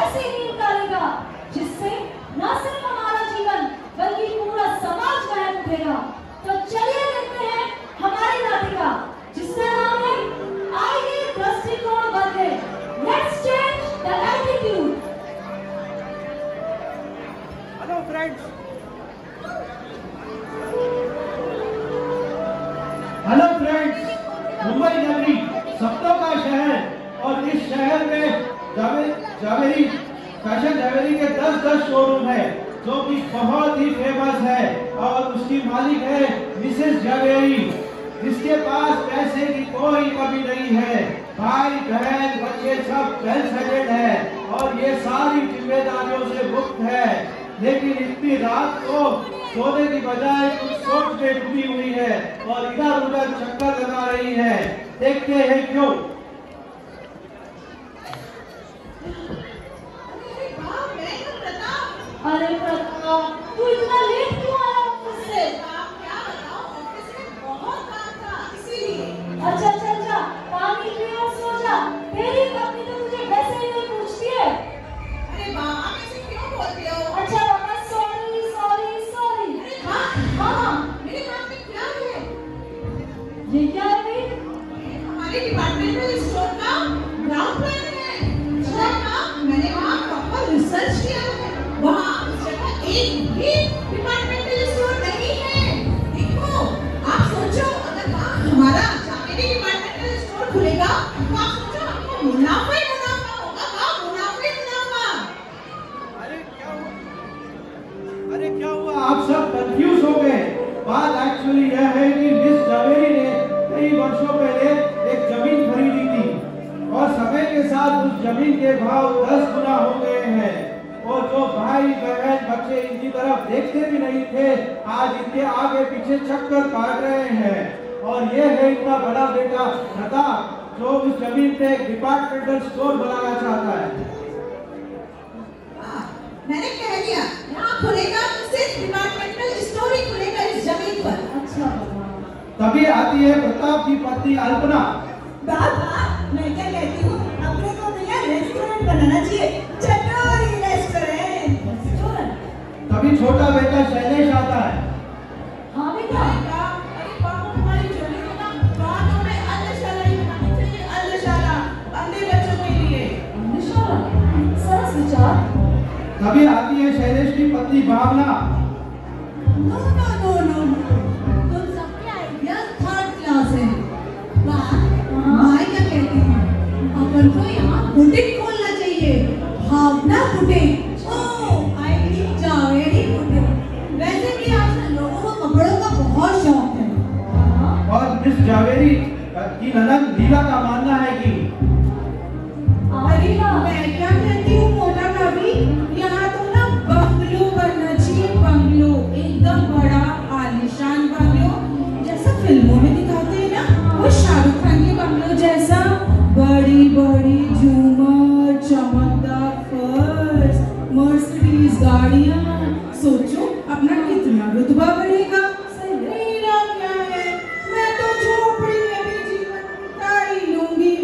ऐसी नींव डालेगा जिससे न सिर्फ हमारा जीवन बल्कि पूरा समाज महक उठेगा। तो चलिए देखते हैं हमारी नाटिका जिसका नाम है आइए दृष्टिकोण बदले। Let's change the attitude. Hello friends, Mumbai नगरी सप्तों का शहर और इस शहर में जावेरी फैशन जावेरी के 10 शोरूम है जो कि बहुत ही फेमस है और उसकी मालिक है मिसेस जावेरी, जिसके पास पैसे की कोई कमी नहीं है। भाई बहन बच्चे सब वेल सेटल्ड है और ये सारी जिम्मेदारियों से मुक्त है, लेकिन इतनी रात को सोने की बजाय कुछ सोच में डूबी हुई है और इधर उधर चक्कर लगा रही है। देखते हैं क्यों। अरे प्रताप, तू इतना लेट क्यों आया ऑफिस से? क्या बताऊं, ऑफिस में बहुत काम था इसीलिए। अच्छा, पानी पी और सो जा। तेरी पत्नी तो तुझे वैसे ही नहीं पूछती है। अरे माँ, आप ऐसे क्यों बोलते हो? अच्छा बाबा, सॉरी। अरे हाँ, मेरे हाथ में क्या है? ये क्या है भाई? हमारे डिपार्टमेंटल स्टोर का ग्राउंड प्लान है। मैंने वहाँ प्रॉपर रिसर्च किया है। वहाँ उस जगह एक भी डिपार्टमेंटल स्टोर नहीं है। देखो, आप सोचो अगर वहाँ हमारा जावेरी डिपार्टमेंटल स्टोर खुलेगा तो आप सोचो आपको मुनाफा ही मुनाफा होगा। मुनाफा ही मुनाफा। अरे क्या हुआ, आप सब कंफ्यूज हो गए। बात एक्चुअली यह है कि मिस जावेरी ने कई वर्षों पहले एक जमीन खरीदी थी और समय के साथ उस जमीन के भाव 10 गुना हो गए हैं और जो भाई बहन बच्चे इनकी तरफ देखते भी नहीं थे आज इनके आगे पीछे चक्कर काट रहे हैं। और ये है इनका बड़ा बेटा प्रताप जो उस जमीन पे एक डिपार्टमेंटल स्टोर बनाना चाहता है। मैंने कह दिया यहाँ खुलेगा तो सिर्फ डिपार्टमेंटल स्टोर ही खुलेगा इस जमीन पर। अच्छा तभी आती है प्रताप की पत्नी अल्पना। बाबा, मैं क्या कहती हूँ, अपने को नया रेस्टोरेंट बनाना चाहिए, चटोरी रेस्टोरेंट। तभी छोटा बेटा शैलेश आता है। हाँ बेटा। अरे बाबू, हमारी जोड़ी को ना गाँव में अन्नशाला ही बनानी चाहिए। अन्नशाला अंधे बच्चों के लिए। अन्नशाला, सरस विचार। तभी आती है शैलेश की पत्नी भावना। नो, तुम सबके आइडियाज थर्ड क्लास है। मैं क्या कहती हूँ, अपन को यहाँ बुटीक खोलना चाहिए, Bhavna boutique. Oh, I think Zaveri boutique. वैसे भी आजकल लोगों को कपड़ों का बहुत शौक है। और मिस जावेरी की ननद लीला का मानना है कि अरे मैं क्या कहती हूँ मोटा भाभी, यहाँ तो ना बंगलो बनना चाहिए। बंगलो एकदम बड़ा आलीशान बंगलो जैसा फिल्मों में दिखाते हैं ना, वो शाहरुख खान के बंगलो जैसा। बड़ी बड़ी झूमर, चमकदार फर्श, मर्सिडीज गाड़ियाँ। सोचो अपना कितना रुतबा बढ़ेगा। मेरा क्या है, मैं तो झोपड़ी में भी जीवन बिता ही लूंगी।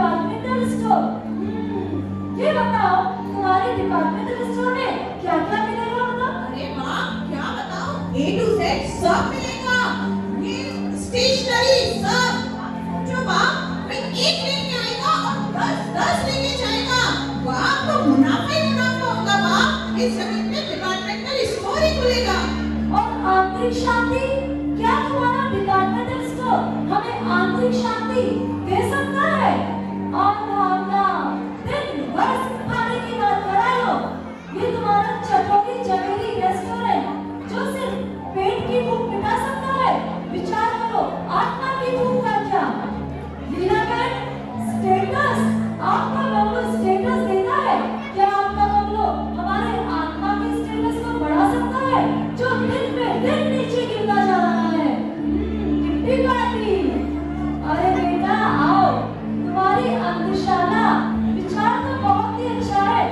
Departmental store. ये बताओ तुम्हारे डिपार्टमेंटल स्टोर में क्या क्या मिलेगा बताओ। अरे वाह, क्या बताओ, A to Z सब मिलेगा। ये स्टेशनरी सब। जो बाप भाई एक लेके आएगा और 10 लेके जाएगा। वाह, तो मुनाफा ही मुनाफा होगा बाप। इस जमीन में डिपार्टमेंटल स्टोर ही खुलेगा। और आंतरिक शांति, क्या तुम्हारा डिपार्टमेंटल स्टोर हमें आंतरिक शांति दे सकता है? और भावना दिन भर खाने की बात कर रहे हो। ये तुम्हारा चटोरी जवेरी रेस्टोरेंट जो सिर्फ पेट की भूख मिटा सकता है, विचार करो आत्मा की भूख का क्या? लीला बहन, स्टेटस, आपका बंगलो स्टेटस देता है क्या? आपका बंगलो हमारे आत्मा के स्टेटस को बढ़ा सकता है जो दिन पे दिन नीचे गिरता जा रहा है? कितनी पार्टी। अरे बेटा आओ, तुम्हारी अंधशाला विचार तो बहुत ही अच्छा है।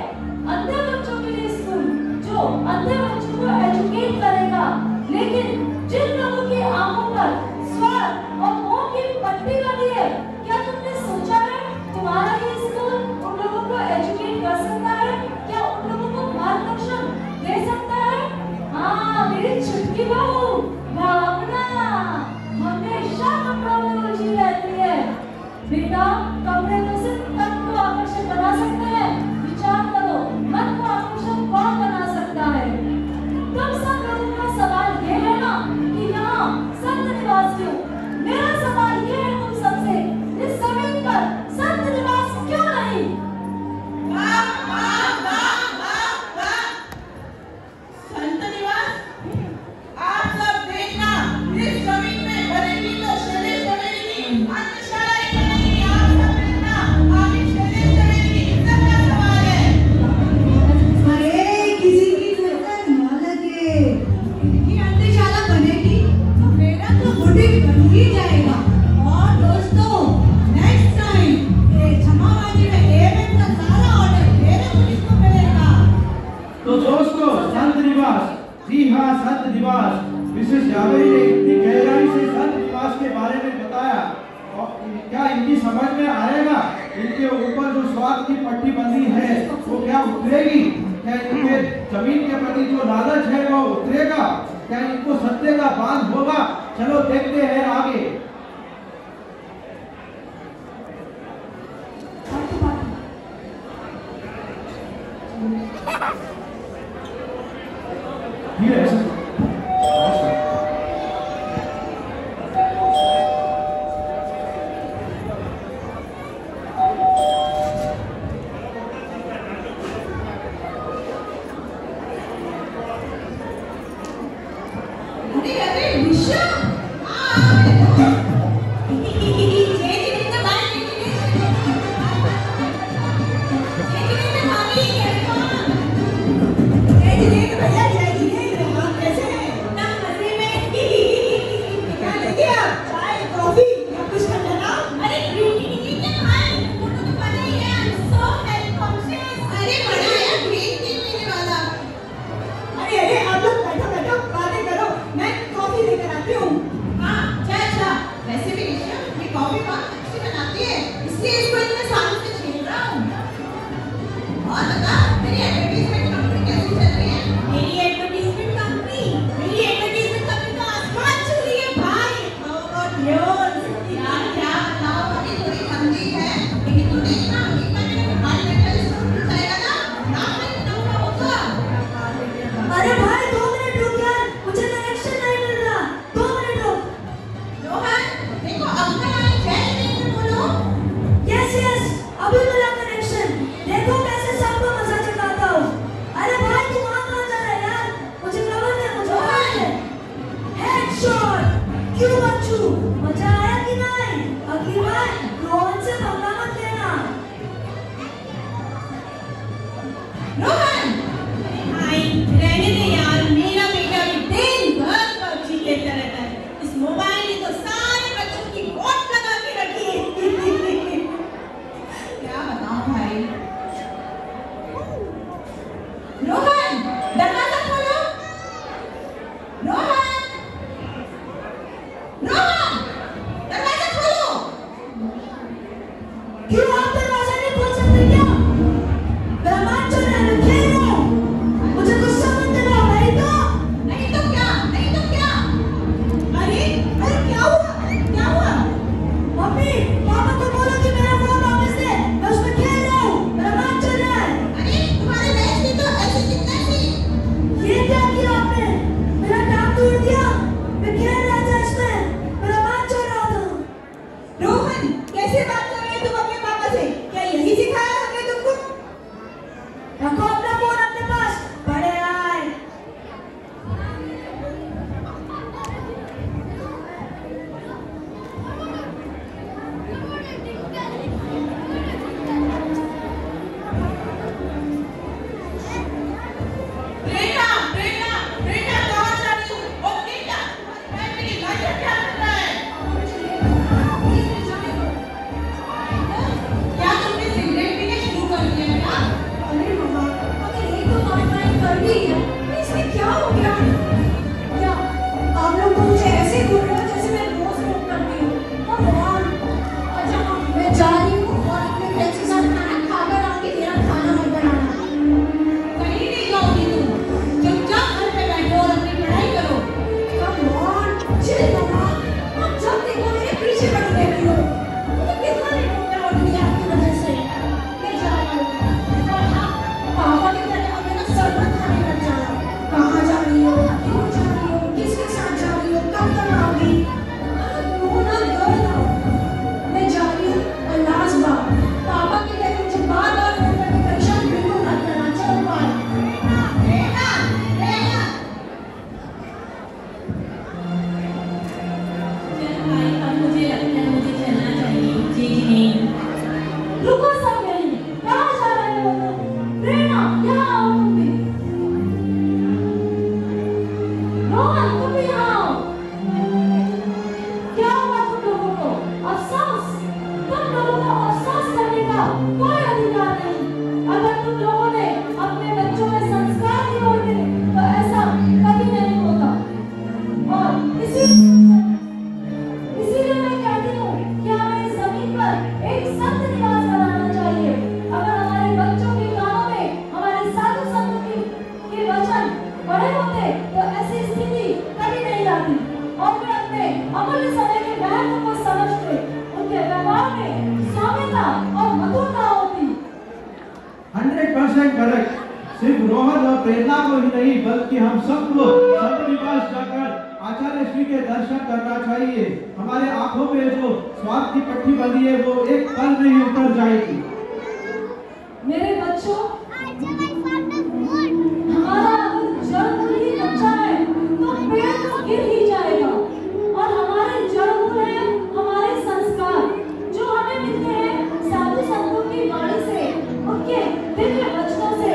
अंधे बच्चों के लिए स्कूल जो अंधे बच्चों को एजुकेट करेगा, लेकिन जिन लोगों की आंखों पर स्वार्थ और मोह की पट्टी लगी है, क्या तुमने सोचा है तुम्हारा ये स्कूल उन लोगों को एजुकेट कर सकता है? क्या उन लोगों को मार्गदर्शन दे सकता है? हाँ, मेरी छुटकी बहू भावना हमेशा कपड़ों में उलझी रहती है। बेटा, कपड़े तो सिर्फ तन को आकर्षित बना सकते हैं, विचार करो मन को आकर्षित कौन बना सकता है? तुम सब लोगों का सवाल ये है ना कि यहाँ संत निवास क्यों? मेरा सवाल ये है तुम सबसे, इस जमीन पर संत निवास क्यों नहीं? वाह वाह वाह वाह वाह। संत निवास, आप सब देखना, इस जमीन में बनेगी तो शरीर बनेगी, अंधशाला ही बनेगी। आप सब देखना, आगे शरीर बनेगी। इज्जत का सवाल है। अरे किसी की नजर न लगे, इनकी अंधशाला बनेगी तो मेरा तो बुटीक बन ही जाएगा। और दोस्तों, नेक्स्ट टाइम ये क्षमाबाजी में एवेंट का सारा ऑर्डर मेरे पुलिस को मिलेगा। तो दोस्तों, संत निवास, जी हाँ संत निवास, मिसेस जावेरी ने इतनी गहराई से संत निवास के बारे में बताया, और क्या इनकी समझ में आएगा? इनके ऊपर जो स्वार्थ की पट्टी बंधी है वो क्या उतरेगी? क्या इनके जमीन के प्रति जो लालच है वो उतरेगा? क्या इनको सत्य का भान होगा? चलो देखते हैं आगे। अरे अरे निशा, क्यों आप दरवाजा नहीं खोल सकते क्या? मेरा मान चल रहा है, खेल रहा हूँ। मुझे कुछ समझ नहीं रहा, नहीं तो क्या? अरे क्या हुआ? मम्मी, पापा को बोलो कि मेरा फोन वापस दे, मैं उसमें खेल रहा हूँ, मेरा मान चल रहा है। तुम्हारे बैग में तो ऐसे कितना थी? ये क्या किया आपने? मेरा काम तोड़ दिया। मैं खेल रहा था इसमें, मेरा मान चल रहा था। रोहन, कैसे बात कर रहे हो तुम अपने पापा से? क्या यही सिखाया हमने तुमको? रखो अपना फोन अपने पास, बड़े आए। प्रेरणा कहाँ जा रही हो? ओ प्रेरणा, तुम्हारे बैग में लाइटर क्या कर रहा है? क्या तुमने सिगरेट पीने शुरू कर दिया क्या? अरे मम्मा, अगर एक तो माइंड कर दी है, तो इसमें क्या हो गया? क्या आप लोग तो मुझे ऐसे बोल रहे हो जैसे मैं रोज स्मोक करती हूँ? भगवान, अच्छा मैं जा रही हूँ और अपने फ्रेंड्स के साथ खाना खाकर आके मेरा खाना मत बनाना। कहीं नहीं जाओगी तुम। चुपचाप घर पे बैठो और अपनी पढ़ाई करो। भगवान, चिल मम्मा, आप जब देखो मेरे पीछे पड़ी रहती हो। मुझे कितना लेट हो गया ऑलरेडी आपकी वजह से। मैं जा रही हूँ और आप पापा की तरह अब मेरा सर पर खाने लग जाना। कहाँ जा रही हो? क्यों जा रही हो? किसके साथ जा रही हो? कब तक आओगी? रोना गर्ल ना। मैं जा रही हूँ और लास्ट बार पापा के लिए मुझे बार-बार फोन करके परेशान बिल्कुल मत करना। चलो बाय। चल भाई, अब मुझे लगता है मुझे चलना चाहिए। जी नहीं। रुको सब यहीं, कहाँ जा रहे हो तुम? प्रेरणा, यहाँ आओ तुम भी। रोहन, तुम भी यहाँ आओ। क्या हुआ तुम लोगों को? अफसोस? तुम लोगों को अफसोस करने का कोई अधिकार नहीं। अगर तुम लोगों ने अपने बच्चों में संस्कार नहीं होते, तो ऐसा कभी नहीं होता। और इसीलिए मैं कहती हूँ कि हमें इस जमीन पर एक संत निवास बनाना चाहिए। अगर हमारे बच्चों के कानों में हमारे साधु संतों के वचन पड़े होते, तो ऐसी स्थिति कभी नहीं आती। और वे अपने अमूल्य समय के महत्व को समझते, उनके व्यवहार में सौम्यता और मधुरता होती। 100% करेक्ट। सिर्फ रोहन और प्रेरणा को ही नहीं, बल्कि हम सबको संत निवास जाकर आचार्य श्री के दर्शन करना चाहिए। हमारे आंखों में जो स्वार्थ की पट्टी बंधी है, वो एक पल नहीं उतर जाएगी। मेरे बच्चों, हमारा अगर जड़ ही कच्चा है, तो पेड़ तो गिर ही जाएगा। और हमारे जड़ है हमारे संस्कार, जो हमें मिलते हैं साधु संतों की वाणी से, उनके दिव्य वचनों से।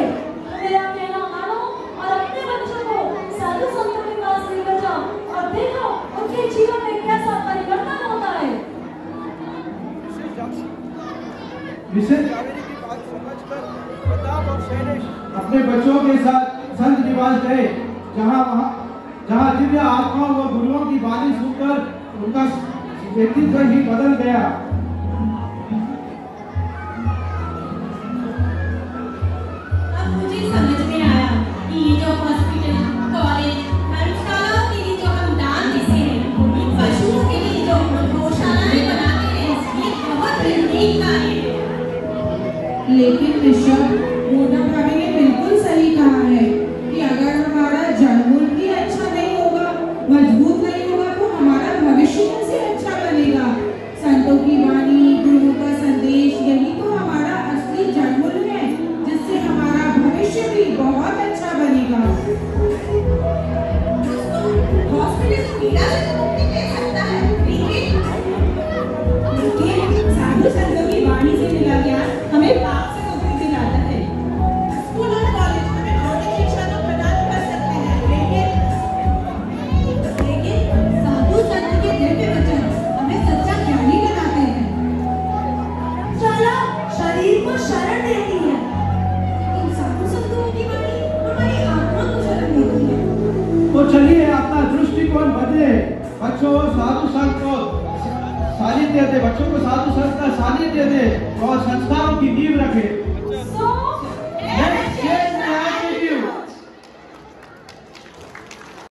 मेरा कहना मानो और अपने बच्चों को साधु संतों के पास लेकर जाओ और देखो उनके जीवन में कैसा परिवर्तन होता है। मिसेस जावेरी की बात समझकर प्रताप और शैलेश अपने बच्चों के साथ संत निवास गए, जहाँ दिव्य आत्माओं व गुरुओं की वाणी सुनकर उनका व्यक्तित्व ही बदल गया। अब मुझे समझ में आया कि ये जो हॉस्पिटल, कॉलेज, धर्मशालाओं के लिए जो हम दान देते हैं, पशुओं के लिए जो हम गौशालाएं बनाते हैं, ये बहुत बेहतरीन कार्य है। लेकिन ऋषभ, मोटा भाभी ने बिल्कुल सही कहा है कि अगर हमारा जड़मूल ही अच्छा नहीं होगा, मजबूत नहीं होगा, तो हमारा भविष्य कैसे अच्छा बनेगा। संतों की वाणी, गुरुओं का संदेश, यही तो हमारा असली जड़मूल है, जिससे हमारा भविष्य भी बहुत अच्छा बनेगा। हॉस्पिटल पीड़ा से तो मुक्ति दे सकता है, लेकिन साधु संतों की वाणी से मिला ज्ञान हमें पाप से मुक्ति दिलाता है। स्कूल और कॉलेज में भौतिक शिक्षा तो प्रदान कर सकते हैं, लेकिन साधु संत के दिव्य वचन हमें सच्चा ज्ञानी बनाते हैं। कला शरीर को शरण देती है, लेकिन साधु संतों की वाणी हमारी आत्मा को शरण देती है। तो चलिए अपना दृष्टिकोण बदले। बच्चों, साधु संत को सानिध्य दे, बच्चों को साधु संत का सानिध्य दे और संस्कारों की नींव रखे। So